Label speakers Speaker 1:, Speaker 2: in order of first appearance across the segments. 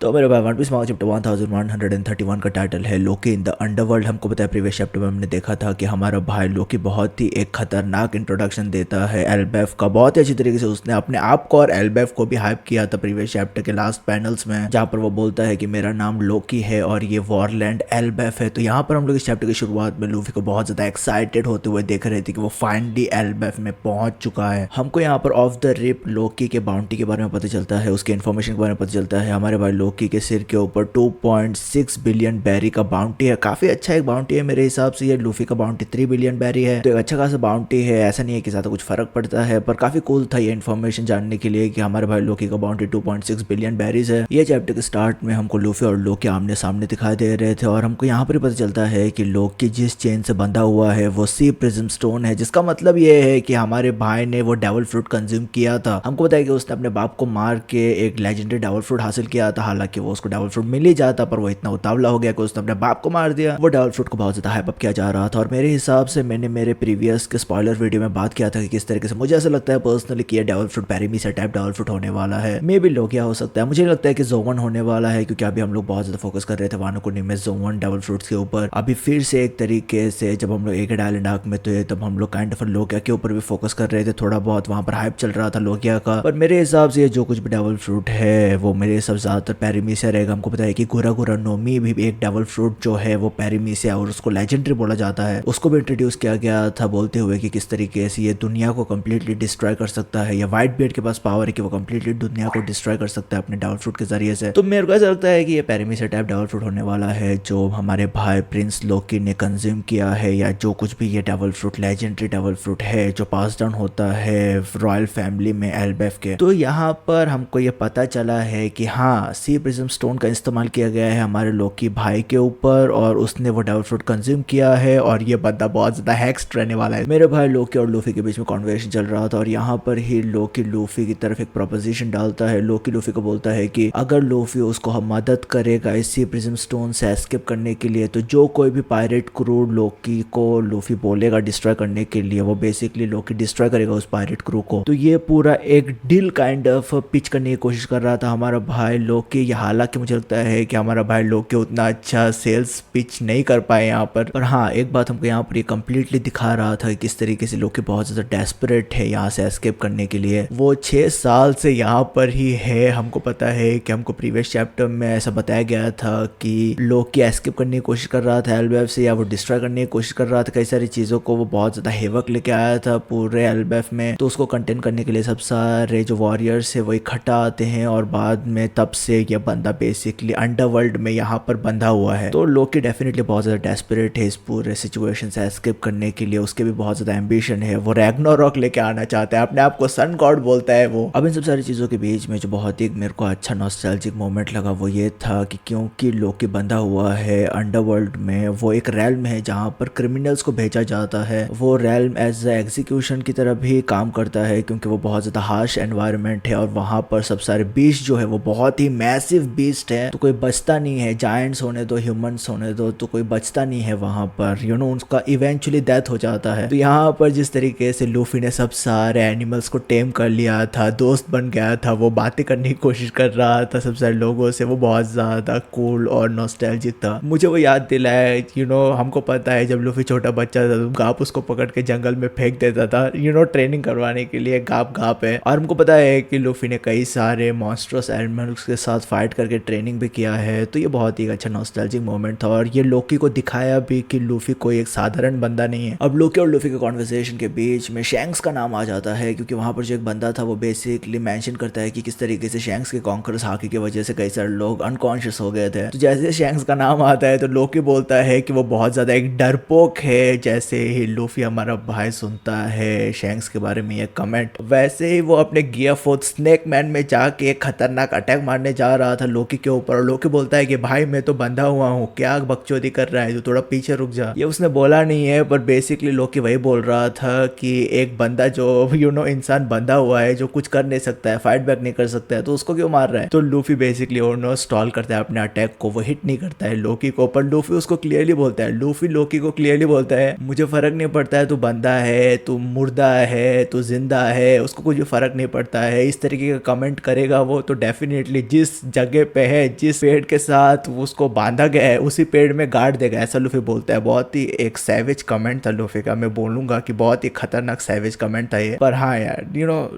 Speaker 1: तो मेरे भाई वन पीस मांगा चैप्टर 1131 का टाइटल है लोकी इन द अंडरवर्ल्ड। हमको पता है प्रीवियस चैप्टर में हमने देखा था कि हमारा भाई लोकी बहुत ही एक खतरनाक इंट्रोडक्शन देता है एल्बेफ का। बहुत ही अच्छी तरीके से उसने अपने आप को और एल्बेफ को भी हाइप किया था प्रीवियस चैप्टर के लास्ट पैनल्स में, जहाँ पर वो बोलता है कि मेरा नाम लोकी है और ये वॉरलैंड एल्बेफ है। तो यहाँ पर हम लोग इस चैप्टर की शुरुआत में लूफी को बहुत ज्यादा एक्साइटेड होते हुए देख रहे थे कि वो फाइनली एल्बेफ में पहुंच चुका है। हमको यहाँ पर ऑफ द रिप लोकी के बाउंटी के बारे में पता चलता है, उसके इन्फॉर्मेशन के बारे में पता चलता है। हमारे भाई लोकी के सिर के ऊपर 2.6 बिलियन बैरी का बाउंटी है। काफी अच्छा एक बाउंटी है मेरे हिसाब से। ये लूफी का बाउंटी 3 बिलियन बैरी है, तो एक अच्छा खासा बाउंटी है। ऐसा नहीं है कि ज्यादा कुछ फर्क पड़ता है, पर काफी कूल था ये इन्फॉर्मेशन जानने के लिए कि हमारे भाई लोकी का बाउंटी 2.6 बिलियन बैरीज है। ये चैप्टर के स्टार्ट में हमको लूफी और लोकी आमने सामने दिखाई दे रहे थे और हमको यहाँ पर पता चलता है कि लोकी जिस चेन से बंधा हुआ है वो सी प्रिज्म स्टोन है, जिसका मतलब ये है कि हमारे भाई ने वो डेविल फ्रूट कंज्यूम किया था। हमको पता है कि उसने अपने बाप को मार के एक लेजेंडरी डेविल फ्रूट हासिल किया था। हालांकि वो उसको डेविल फ्रूट मिल ही जाता, पर वो इतना उतावला हो गया कि उसने अपने बाप को मार दिया। वो डेविल फ्रूट को बहुत ज्यादा हाइप अप किया जा रहा था और मेरे हिसाब से मैंने मेरे प्रीवियस के स्पॉइलर वीडियो में बात किया था कि किस तरीके से मुझे ऐसा लगता है पर्सनली कि ये devil fruit Paramecia type devil fruit होने वाला है। मे भी लोकिया हो सकता है, मुझे लगता है कि जोवन होने वाला है, क्योंकि अभी हम लोग बहुत ज्यादा फोकस कर रहे थे वानो कुनी में जोवन डेविल फ्रूट्स के ऊपर। अभी फिर से एक तरीके से जब हम लोग एक आइलैंड आर्क में थे तब हम लोग काइंड ऑफ लोकिया के ऊपर भी फोकस कर रहे थे, थोड़ा बहुत वहां पर हाइप चल रहा था लोकिया का। पर मेरे हिसाब से ये जो कुछ भी डेविल फ्रूट है वो मेरे हिसाब से ज्यादातर पैरामीसा रहेगा। हमको पता है कि गुरा गुरा नोमी भी एक डेविल फ्रूट जो है वो पैरामीसा और उसको लेजेंडरी बोला जाता है, उसको भी इंट्रोड्यूस किया गया था, बोलते हुए कि किस तरीके से ये दुनिया को कंप्लीटली डिस्ट्रॉय कर सकता है, या व्हाइट बियर्ड के पास पावर है कि वो कंप्लीटली दुनिया को डिस्ट्रॉय कर सकता है अपने डेविल फ्रूट के जरिए से। तो मेरे को ऐसा लगता है कि ये पैरामीसा टाइप डेविल फ्रूट होने वाला है जो हमारे भाई प्रिंस लोकी ने कंज्यूम किया है, या जो कुछ भी ये devil fruit legendary devil fruit है जो पास डाउन होता है रॉयल फैमिली में एल्बेफ के। तो यहाँ पर हमको ये पता चला है कि हाँ, सी प्रिज्म स्टोन का इस्तेमाल किया गया है हमारे लोकी भाई के ऊपर और उसने वो डेविल फ्रूट कंज्यूम किया है और ये बंदा बहुत ज्यादा हैक्स्ड रहने वाला है। मेरे भाई लोकी और लूफी के बीच में कॉन्वर्सेशन चल रहा था और यहाँ पर ही लोकी लूफी की तरफ एक प्रोपोजिशन डालता है। लोकी लूफी को बोलता है कि अगर लूफी उसको हम मदद करेगा इस सी प्रिज्म स्टोन से एस्केप करने के लिए, तो जो कोई भी पायरेट क्रू लोकी को लूफी बोलेगा डिस्ट्रॉय करने के लिए, वो बेसिकली लोकी डिस्ट्रॉय करेगा उस पायरेट क्रू को। तो ये पूरा एक डील काइंड ऑफ पिच करने की कोशिश कर रहा था हमारा भाई लोकी। हालांकि मुझे लगता है कि हमारा भाई लोकी उतना अच्छा सेल्स पिच नहीं कर पाए यहाँ पर हाँ, एक बात हमको यहाँ पर ये कंप्लीटली दिखा रहा था कि किस तरीके से लोकी बहुत ज्यादा डेस्परेट है यहाँ से एस्केप करने के लिए। वो 6 साल से यहाँ पर ही है। हमको पता है कि हमको प्रीवियस चैप्टर में ऐसा बताया गया था कि लोकी एस्केप करने की कोशिश कर रहा था एल्बेफ से, या वो डिस्ट्रॉय करने की कोशिश कर रहा था कई सारी चीजों को। वो बहुत ज्यादा हेवक लेके आया था पूरे एल्बेफ में, तो उसको कंटेन करने के लिए सब सारे जो वॉरियर्स है वो इकट्ठा आते हैं और बाद में तब से ये बंदा बेसिकली अंडरवर्ल्ड में यहाँ पर बंधा हुआ है। तो लोकी डेफिनेटली बहुत ज्यादा डेस्परेट है इस पूरे सिचुएशन से एस्केप करने के लिए। उसके भी बहुत ज्यादा एम्बिशन है, वो रैग्नारोक लेके आना चाहता है, अपने आप को सन गॉड बोलता है वो। अब इन सब सारी चीजों के बीच में जो बहुत ही मेरे को अच्छा नॉस्टैल्जिक मोमेंट लगा वो ये था कि क्योंकि लोकी बंधा हुआ है अंडरवर्ल्ड में, वो एक रैल्म है जहाँ पर क्रिमिनल्स को भेजा जाता है। वो रैल्म एज एग्जीक्यूशन की तरह भी काम करता है क्योंकि वो बहुत ज्यादा हार्श एनवायरनमेंट है और वहां पर सब सारे बीस्ट जो है वो बहुत ही मैसिव बीस्ट है, तो कोई बचता नहीं है। जायंट्स होने दो, ह्यूमंस होने दो, तो कोई बचता नहीं है वहां पर। उनका इवेंचुअली डेथ हो जाता है। तो यहाँ पर जिस तरीके से लूफी ने सब सारे एनिमल्स को टेम कर लिया था, दोस्त बन गया था, वो बातें करने की कोशिश कर रहा था सब सारे लोगों से, वो बहुत ज्यादा कूल और नॉस्टैल्जिक था। मुझे वो याद दिलाया हमको पता है जब लूफी छोटा बच्चा था तो गाप उसको पकड़ के जंगल में फेंक देता था ट्रेनिंग करवाने के लिए। गाप है और हमको पता है कि लूफी ने कई सारे मॉन्स्ट्रस एनिमल्स के साथ फाइट करके ट्रेनिंग भी किया है। तो ये बहुत ही अच्छा नॉस्टैल्जिक मोमेंट था और ये लोकी को दिखाया भी कि लूफी कोई एक साधारण बंदा नहीं है। अब लोकी और लूफी के कॉन्वर्सेशन के बीच में शैंक्स का नाम आ जाता है क्योंकि वहां पर जो एक बंदा था वो बेसिकली मेंशन करता है कि किस तरीके से शैंक्स के कॉन्करस हाकी की वजह से कई सारे लोग अनकॉन्शियस हो गए थे। तो जैसे शैंक्स का नाम आता है तो लोकी बोलता है कि वो बहुत ज्यादा एक डरपोक है। जैसे ही लूफी हमारा भाई सुनता है शैंक्स के बारे में ये कमेंट, वैसे ही वो अपने गियर फोर्थ स्नेक मैन में जाके एक खतरनाक अटैक मारने जा रहा था लोकी के ऊपर। और लोकी बोलता है कि भाई मैं तो बंधा हुआ हूँ, क्या बकचोदी कर रहा है, तो थोड़ा पीछे रुक जा। ये उसने बोला नहीं है पर बेसिकली लोकी वही बोल रहा था कि एक बंदा जो इंसान बंधा हुआ है जो कुछ कर नहीं सकता है, फाइट बैक नहीं कर सकता है, तो उसको क्यों मार रहा है। तो लूफी बेसिकली स्टॉल करता है अपने अटैक को, वो हिट नहीं करता है लोकी को। पर लूफी उसको क्लियरली बोलता है, लूफी लोकी को क्लियरली बोलता है मुझे फर्क नहीं पड़ता है तू बंदा है, तू मुर्दा है, तू जिंदा है, उसको कुछ भी फर्क नहीं पड़ता है। इस तरीके का कमेंट करेगा वो तो डेफिनेटली जिस जगह पे है जिस पेड़ के साथ उसको बांधा गया है उसी पेड़ में गाड़ देगा, ऐसा लूफी बोलता है। बहुत ही एक सैवेज कमेंट था लूफी का, मैं बोलूंगा कि बहुत ही खतरनाक सैवेज कमेंट था ये। पर हाँ यार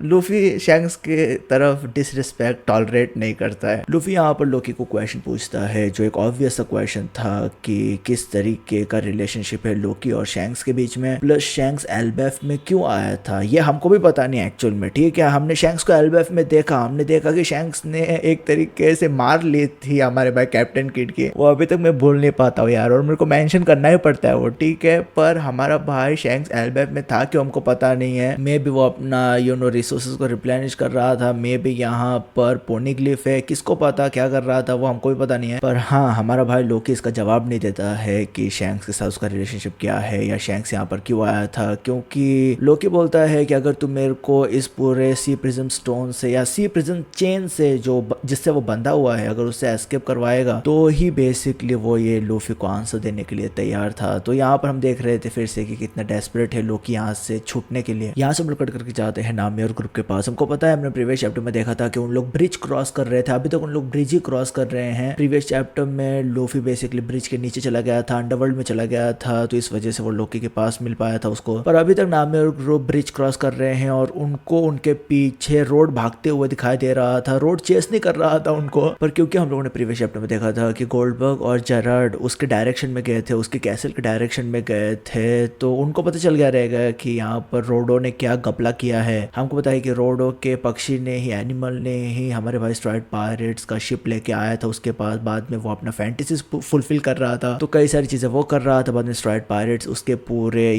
Speaker 1: लूफी शैंक्स के तरफ डिसरिस्पेक्ट टॉलरेट नहीं करता है। लूफी यहाँ पर लोकी को क्वेश्चन पूछता है जो एक ऑब्वियस सा क्वेश्चन था कि किस तरीके का रिलेशनशिप है लोकी और शैंक्स के बीच में, प्लस शैंक्स एल्बेफ में क्यों आया था ये हमको भी पता नहीं एक्चुअल में। ठीक है, हमने शैंक्स को एल्बेफ में देखा, हमने देखा कि शैंक्स ने एक तरीके से मार ली थी हमारे भाई कैप्टन किड की, वो अभी तक मैं भूल नहीं पाता हूँ यार, और मेरे को मेंशन करना ही पड़ता है वो। ठीक है, पर हमारा भाई शैंक्स एल्बेफ में था क्यों हमको पता नहीं है। मे भी वो अपना रिसोर्सेज को रिप्लेनिश कर रहा था, मे भी यहाँ पर पोनिग्लिफ है, किसको पता क्या कर रहा था वो हमको भी पता नहीं है। पर हाँ, हमारा भाई लोकी इसका जवाब नहीं देता है कि शैंक्स के साथ उसका रिलेशनशिप क्या है या शैंक्स यहाँ पर क्यों आया था, क्योंकि लोकी बोलता है कि अगर तुम मेरे को इस पूरे सी प्रिज्म स्टोन से या सी प्रिज्म चेन से जो जिससे वो बंधा हुआ है अगर उससे एस्केप करवाएगा तो ही बेसिकली वो ये लूफी को आंसर देने के लिए तैयार था। तो यहाँ पर हम देख रहे थे फिर से कि कितना डेस्परेट है लोकी यहाँ से छूटने के लिए। यहाँ से हम लोग कट करके जाते हैं नामी और ग्रुप के पास। हमको पता है हमने प्रीवियस चैप्टर में देखा था कि उन लोग ब्रिज क्रॉस कर रहे थे, अभी तक उन लोग ब्रिज ही क्रॉस कर रहे हैं। प्रीवियस चैप्टर में लूफी बेसिकली ब्रिज के नीचे चला गया था, अंडरवर्ल्ड में चला गया था, तो इस वजह से वो लोकी के पास मिल पाया था उसको। पर अभी तक नामी और ग्रुप ब्रिज क्रॉस कर रहे हैं और उनको उनके पीछे रोड भागते हुए दिखाई दे रहा था, रोड चेस नहीं कर रहा था उनको। पर क्योंकि हम लोगों ने प्रीवियस चैप्टर में देखा था कि गोल्डबर्ग और जेरार्ड उसके डायरेक्शन में गए थे, उसके कैसल के डायरेक्शन में गए थे, तो उनको पता चल गया रहेगा कि यहाँ पर रोडो ने क्या गपला किया है। हमको पता है कि रोडो के पक्षी ने ही, एनिमल ने ही हमारे भाई स्ट्राइड पायरेट्स का शिप लेके आया था उसके पास। बाद में वो अपना फैंटेसीज फुलफिल कर रहा था, तो कई सारी चीजें वो कर रहा था। बाद में स्ट्राइड पायरेट्स उसके पूरे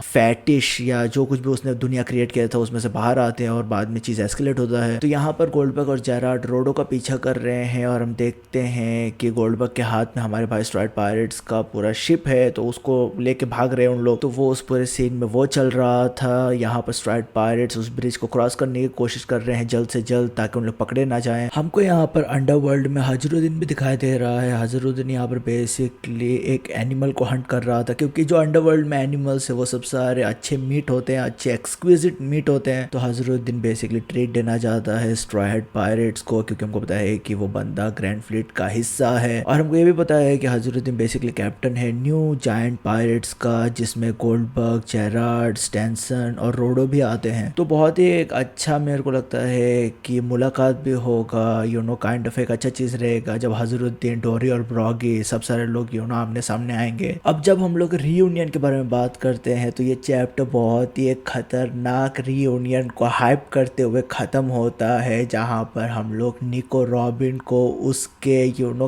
Speaker 1: फैटिश या जो कुछ भी उसने दुनिया क्रिएट किया था उसमें से बाहर आते हैं और बाद में चीज एस्केलेट होता है। तो यहाँ पर गोल्डबर्ग और जेरार्ड रोडो का पीछा कर रहे हैं और हम देखते हैं कि गोल्डबर्ग के हाथ में हमारे भाई स्ट्राइड पायरेट्स का पूरा शिप है, तो उसको लेके भाग रहे हैं उन लोग। तो वो उस पूरे सीन में वो चल रहा था। यहाँ पर स्ट्राइड पायरेट्स उस ब्रिज को क्रॉस करने की कोशिश कर रहे हैं जल्द से जल्द ताकि उन लोग पकड़े ना जाएं। हमको यहाँ पर अंडरवर्ल्ड में हजरुद्दीन भी दिखाई दे रहा है। हजरुद्दीन यहाँ पर बेसिकली एक एनिमल को हंट कर रहा था, क्योंकि जो अंडरवर्ल्ड में एनिमल्स है वो सब सारे अच्छे मीट होते हैं, अच्छे एक्सक्विजिट मीट होते हैं। तो हजरुद्दीन बेसिकली ट्रीट देना चाहता है स्ट्राइड पायरेट्स को, क्योंकि हमको पता है कि वो बंदा ग्रैंड फ्लीट का हिस्सा है। और हमको ये भी पता है कि हजरुद्दीन बेसिकली कैप्टन है न्यू जायंट पायरेट्स का, जिसमें गोल्डबर्ग, जेरार्ड, स्टैनसन और रोडो भी आते हैं। तो बहुत ही एक अच्छा मेरे को लगता है कि मुलाकात भी होगा, काइंड ऑफ एक अच्छा चीज रहेगा जब हजरुद्दीन, डोरी और ब्रॉगी सब सारे लोग आमने सामने आएंगे। अब जब हम लोग रीयूनियन के बारे में बात करते हैं तो ये चैप्टर बहुत ही एक खतरनाक रीयूनियन को हाइप करते हुए खत्म होता है, जहां पर हम लोग निको रॉबिन को उसके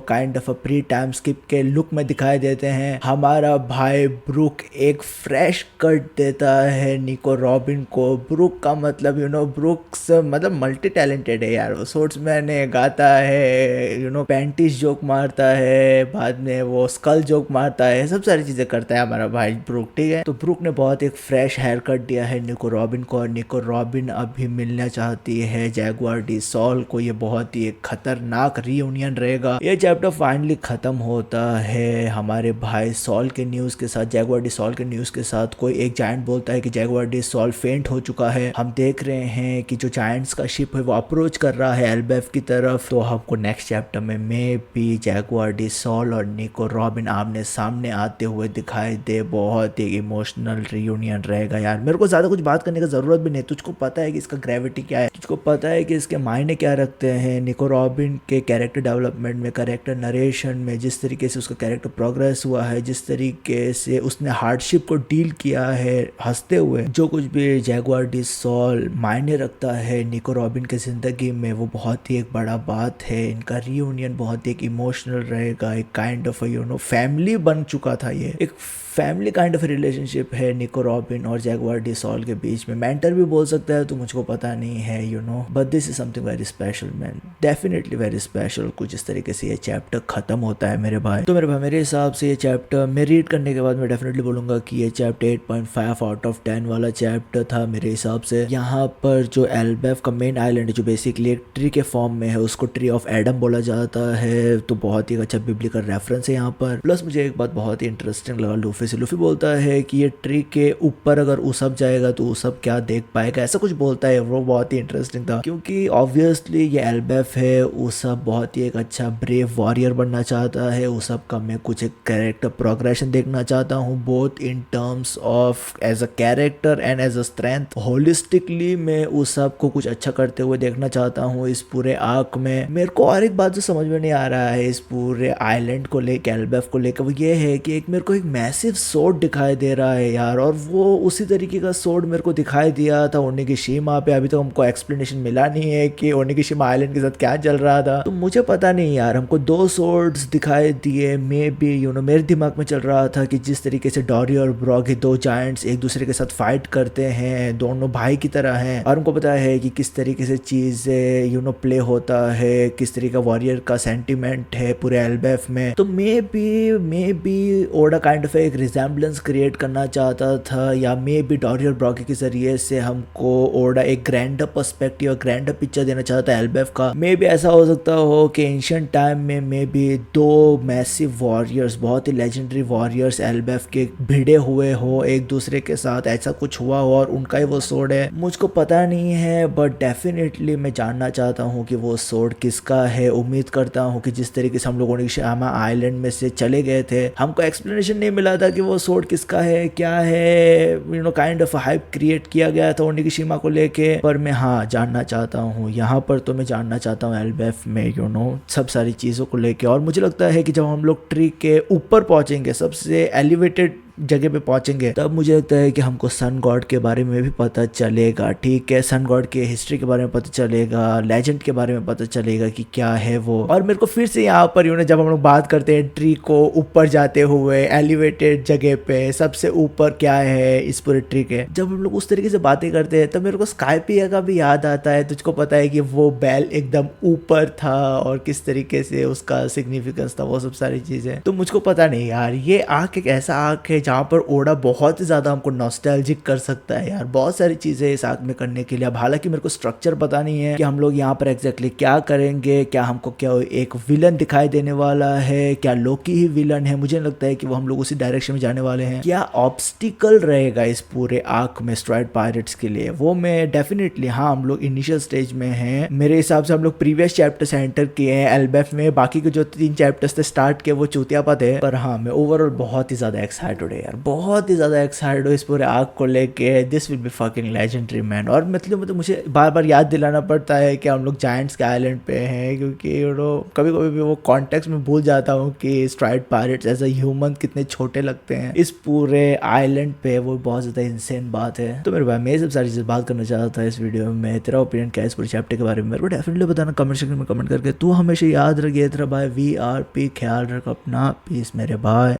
Speaker 1: kind of pre time skip के लुक में दिखाई देते हैं। हमारा भाई ब्रूक एक फ्रेश कट देता है निको रॉबिन को। ब्रूक का मतलब ब्रूक्स मतलब मल्टी टैलेंटेड है यार, वो स्पोर्ट्समैन है, गाता है, पैंटिस जोक मारता है, बाद में वो स्कल जोक मारता है, सब सारी चीजें करता है हमारा भाई ब्रूक। ठीक है, तो ब्रूक ने बहुत एक फ्रेश हेयर कट दिया है निको रॉबिन को, और निको रॉबिन अभी मिलना चाहती है जैगुआर डी सॉल को। ये बहुत ही एक खतरनाक रीयूनियन रहेगा। ये चैप्टर फाइनली खत्म होता है हमारे भाई सॉल के न्यूज के साथ, जैगुआर डी सॉल के न्यूज के साथ। कोई एक जायंट बोलता है कि जैगुआर डी सॉल फेंट हो चुका है। हम देख रहे हैं कि जो जायंट्स का शिप है वो अप्रोच कर रहा है एल्बेफ की तरफ। तो हमको नेक्स्ट चैप्टर में maybe Jaguar D Saul और निको रॉबिन आमने सामने आते हुए दिखाई दे। बहुत ही इमोशनल रियूनियन रहेगा यार। मेरे को ज्यादा कुछ बात करने की जरूरत भी नहीं, तुझको पता है कि इसका ग्रेविटी क्या है, तुझको पता है कि इसके मायने क्या रखते हैं। निको रॉबिन के कैरेक्टर डेवलपमेंट में, कैरेक्टर नरेशन में, जिस तरीके से उसका कैरेक्टर प्रोग्रेस हुआ है, जिस तरीके से उसने हार्डशिप को डील किया है हंसते हुए, जो कुछ भी जैगुआर डी सॉल मायने रखता है निको रॉबिन के जिंदगी में, वो बहुत ही एक बड़ा बात है। इनका रियूनियन बहुत ही एक इमोशनल रहेगा, एक काइंड ऑफ फैमिली बन चुका था। ये एक फैमिली काइंड ऑफ रिलेशनशिप है निको रॉबिन और जैगुआर डी सॉल के बीच में। मेंटर भी बोल सकता है, तो मुझको पता नहीं है but this is something very special man, definitely very special. कुछ इस तरीके से ये चैप्टर खत्म होता है मेरे भाई। तो मेरे भाई मेरे हिसाब से ये चैप्टर मैं रीड करने के बाद मैं डेफिनेटली बोलूंगा कि ये चैप्टर 8.5 आउट ऑफ 10 वाला चैप्टर था मेरे हिसाब से। यहाँ पर जो एल्बेफ का मेन आइलैंड है जो बेसिकली एक ट्री के फॉर्म में है, उसको ट्री ऑफ एडम बोला जाता है, तो बहुत ही अच्छा बिब्लिकल रेफरेंस है यहाँ पर। प्लस मुझे एक बात बहुत ही इंटरेस्टिंग लगा लूफी से। लूफी बोलता है कि ये ट्री के ऊपर अगर उसब जाएगा तो उसब क्या देख पाएगा, ऐसा कुछ बोलता है। वो बहुत ही इंटरेस्टिंग था, क्योंकि ऑब्वियसली ये एल्बेफ है उसब बहुत ही एक अच्छा ब्रेव वॉरियर बनना चाहता है। उसब का मैं कुछ एक कैरेक्टर प्रोग्रेशन देखना चाहता हूँ, both in terms of as a character and as a strength. Holistically मैं उसब को कुछ अच्छा करते हुए देखना चाहता हूँ इस पूरे आर्क में। मेरे को और एक बात जो समझ में नहीं आ रहा है इस पूरे आइलैंड को लेकर, एल्बेफ को लेकर, वो ये है कि एक मेरे को एक मैसिव सोर्ड दिखाई दे रहा है यार, और वो उसी तरीके का सोर्ड मेरे को दिखाई दिया था ओनिगिशिमा पे। अभी तो हमको एक्सप्लेनेशन मिला नहीं है कि ओनिगिशिमा आइलैंड के साथ क्या चल रहा था, तो मुझे पता नहीं यार। हमको 2 सोर्ड्स दिखाई दिए, मे बी मेरे दिमाग में चल रहा था कि जिस तरीके से डॉरी और ब्रॉग 2 जायंट्स एक दूसरे के साथ फाइट करते हैं, दोनों भाई की तरह हैं, और हमको पता है कि किस तरीके से चीजें प्ले होता है, किस तरीके का वॉरियर का सेंटिमेंट है पूरे एल्बेफ में। तो maybe Oda kind of एक रिजेम्बलेंस क्रिएट करना चाहता था, या मे बी डॉरी और ब्रॉग के जरिए से हमको ओडा एक ग्रैंडर पर्सपेक्टिव, ग्रैंडर पिक्चर देना चाहता है एल्बेफ का। मे बी ऐसा हो सकता हो कि एंशिएंट टाइम में मे बी 2 मैसिव वॉरियर्स, बहुत ही लेजेंडरी वॉरियर्स एल्बेफ के भिड़े हुए हो एक दूसरे के साथ, ऐसा कुछ हुआ हो और उनका ही वो सोर्ड है। मुझको पता नहीं है, बट डेफिनेटली मैं जानना चाहता हूँ कि वो सोर्ड किसका है। उम्मीद करता हूँ कि जिस तरीके से हम लोग ओनिगिशिमा आइलैंड में से चले गए थे, हमको एक्सप्लेनेशन नहीं मिला था कि वो सोर्ड किसका है, क्या है, काइंड ऑफ हाइप क्रिएट किया गया था ओनिगिशिमा को लेके। पर मैं हाँ जानना चाहता हूँ यहाँ पर, तो मैं जानना चाहता हूँ एल्बेफ में सब सारी चीज़ों को लेके। और मुझे लगता है कि जब हम लोग ट्री के ऊपर पहुँचेंगे, सबसे एलिवेटेड जगह पे पहुंचेंगे, तब मुझे लगता है कि हमको सन गॉड के बारे में भी पता चलेगा। ठीक है, सन गॉड के हिस्ट्री के बारे में पता चलेगा, लेजेंड के बारे में पता चलेगा कि क्या है वो। और मेरे को फिर से यहाँ पर जब हम लोग बात करते हैं ट्री को ऊपर जाते हुए एलिवेटेड जगह पे, सबसे ऊपर क्या है इस पूरे ट्री के, जब हम लोग उस तरीके से बातें करते हैं, तब मेरे को स्काइपिया का भी याद आता है। तुझको पता है कि वो बैल एकदम ऊपर था और किस तरीके से उसका सिग्निफिकेंस था, वो सब सारी चीजें। तो मुझको पता नहीं यार, ये आर्क एक ऐसा आर्क है जहाँ पर ओडा बहुत ही ज्यादा हमको नॉस्टैल्जिक कर सकता है यार, बहुत सारी चीजें इस आर्क में करने के लिए। अब हालांकि मेरे को स्ट्रक्चर पता नहीं है कि हम लोग यहाँ पर एग्जैक्टली क्या करेंगे, क्या हमको क्या एक विलन दिखाई देने वाला है, क्या लोकी ही विलन है। मुझे लगता है कि वो हम लोग उसी डायरेक्शन में जाने वाले हैं। क्या ऑब्स्टिकल रहेगा इस पूरे आर्क में स्ट्राइड पायरेट्स के लिए, वो मैं डेफिनेटली, हाँ हम लोग इनिशियल स्टेज में हैं। मेरे हिसाब से हम लोग प्रीवियस चैप्टर से एंटर किए हैं एल्बेफ में, बाकी के जो 3 चैप्टर्स थे स्टार्ट किए वो चूतियापा थे। पर हाँ मैं ओवरऑल बहुत ही ज्यादा एक्साइटेड है यार, बहुत ही ज्यादा एक्साइटेड हो इस पूरे आर्क को लेके। This will be fucking legendary man. और मतलब मुझे बार बार याद दिलाना पड़ता है कि हम लोग जायंट्स के आइलैंड पे हैं, क्योंकि कभी कभी भी वो कॉन्टेक्स्ट में भूल जाता हूँ कि स्ट्राइड पायरेट्स एज अ ह्यूमन कितने छोटे लगते हैं इस पूरे आइलैंड पे। वो बहुत ज्यादा इंसेन बात है। तो मेरे भाई मैं सब सारी चीजें बात करना चाहता था इस वीडियो में। तेरा ओपिनियन क्या है इस पूरे चैप्टर के बारे में, मेरे को डेफिनेटली बताना कमेंट सेक्शन में कमेंट करके। तू हमेशा याद रखिए तेरा भाई VRP, ख्याल रख अपना, पीस मेरे भाई।